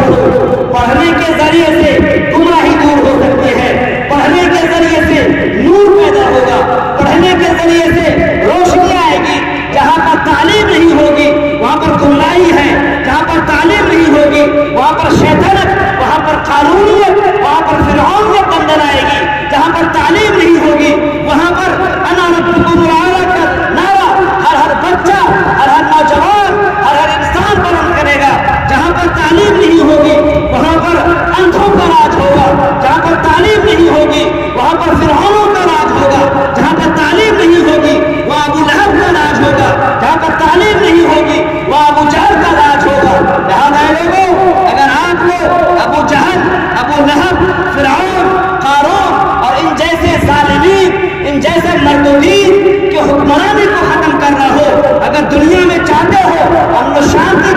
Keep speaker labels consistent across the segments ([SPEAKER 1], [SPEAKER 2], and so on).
[SPEAKER 1] پڑھو. پڑھنے کے ذریعے سے گمراہی دور ہو سکتی ہے. پڑھنے کے ذریعے سے نور پیدا ہوگا. پڑھنے کے ذریعے سے روشنی آئے گی. جہاں پر تعلیم نہیں ہوگی وہاں پر گمراہی ہے. جہاں پر تعلیم نہیں ہوگی وہاں پر شیطنت، وہاں پر قانونیت، وہاں پر فرعونیت اندر آئے گی. جہاں پر تعلیم نہیں ہوگی وہاں پر انا ربکم الاعلی کا نعرہ ہر بچہ، ہر نوجوان، ہر انسان بلند کرے گا. جہاں پر تعلیم نہیں ہوگی وہاں پر اندھوں کا راج ہوگا. جہاں پر تعلیم نہیں ہوگی وہاں پر فرعونوں کا راج ہوگا. جہاں پر تعلیم نہیں ہوگی وہاں ابو لہب کا راج ہوگا. جہاں پر تعلیم نہیں ہوگی وہاں ابو جہل کا راج ہوگا. یاد آئے لوگوں، اگر آپ لوگ ابو جہل، ابو لہب، فرعون، قارون اور ان جیسے ظالمین، ان جیسے مردودین کے حکمرانی کو ختم کرنا ہو، اگر دنیا میں چاہتے ہو امن و شانتی،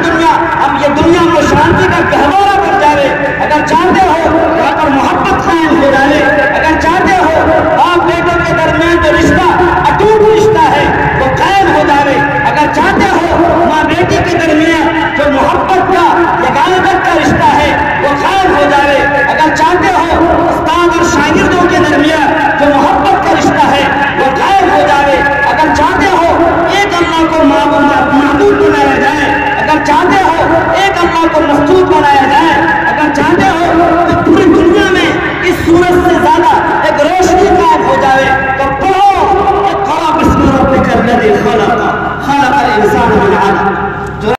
[SPEAKER 1] ہم یہ دنیا امن و شانتی کا گہوارہ بن جائے، اگر چاہتے ہو یہاں پر محبت قائم ہو جائے، اگر چاہتے ہو باپ بیٹوں کے درمیان جو رشتہ اٹوٹ رشتہ ہے وہ قائم ہو جائے، اگر چاہتے ہو ماں بیٹی کے درمیان جو محبت کا، یگانگت کا رشتہ ہے وہ قائم ہو جائے، اگر چاہتے ہو استاد اور شاگردوں کے درمیان جو محبت کا رشتہ ہے وہ قائم ہو جائے، اگر چاہتے ہو ایک اللہ کو معبود بنایا جائے، اگر چاہتے ہو ایک اللہ کو محبوب بنایا جائے، اگر چاہتے ہو کہ پوری دنیا میں اس سورج سے زیادہ ایک روشنی قائم ہو جائے، تو پڑھو اقرأ باسم ربک الذی خلق، خلق الانسان من علق.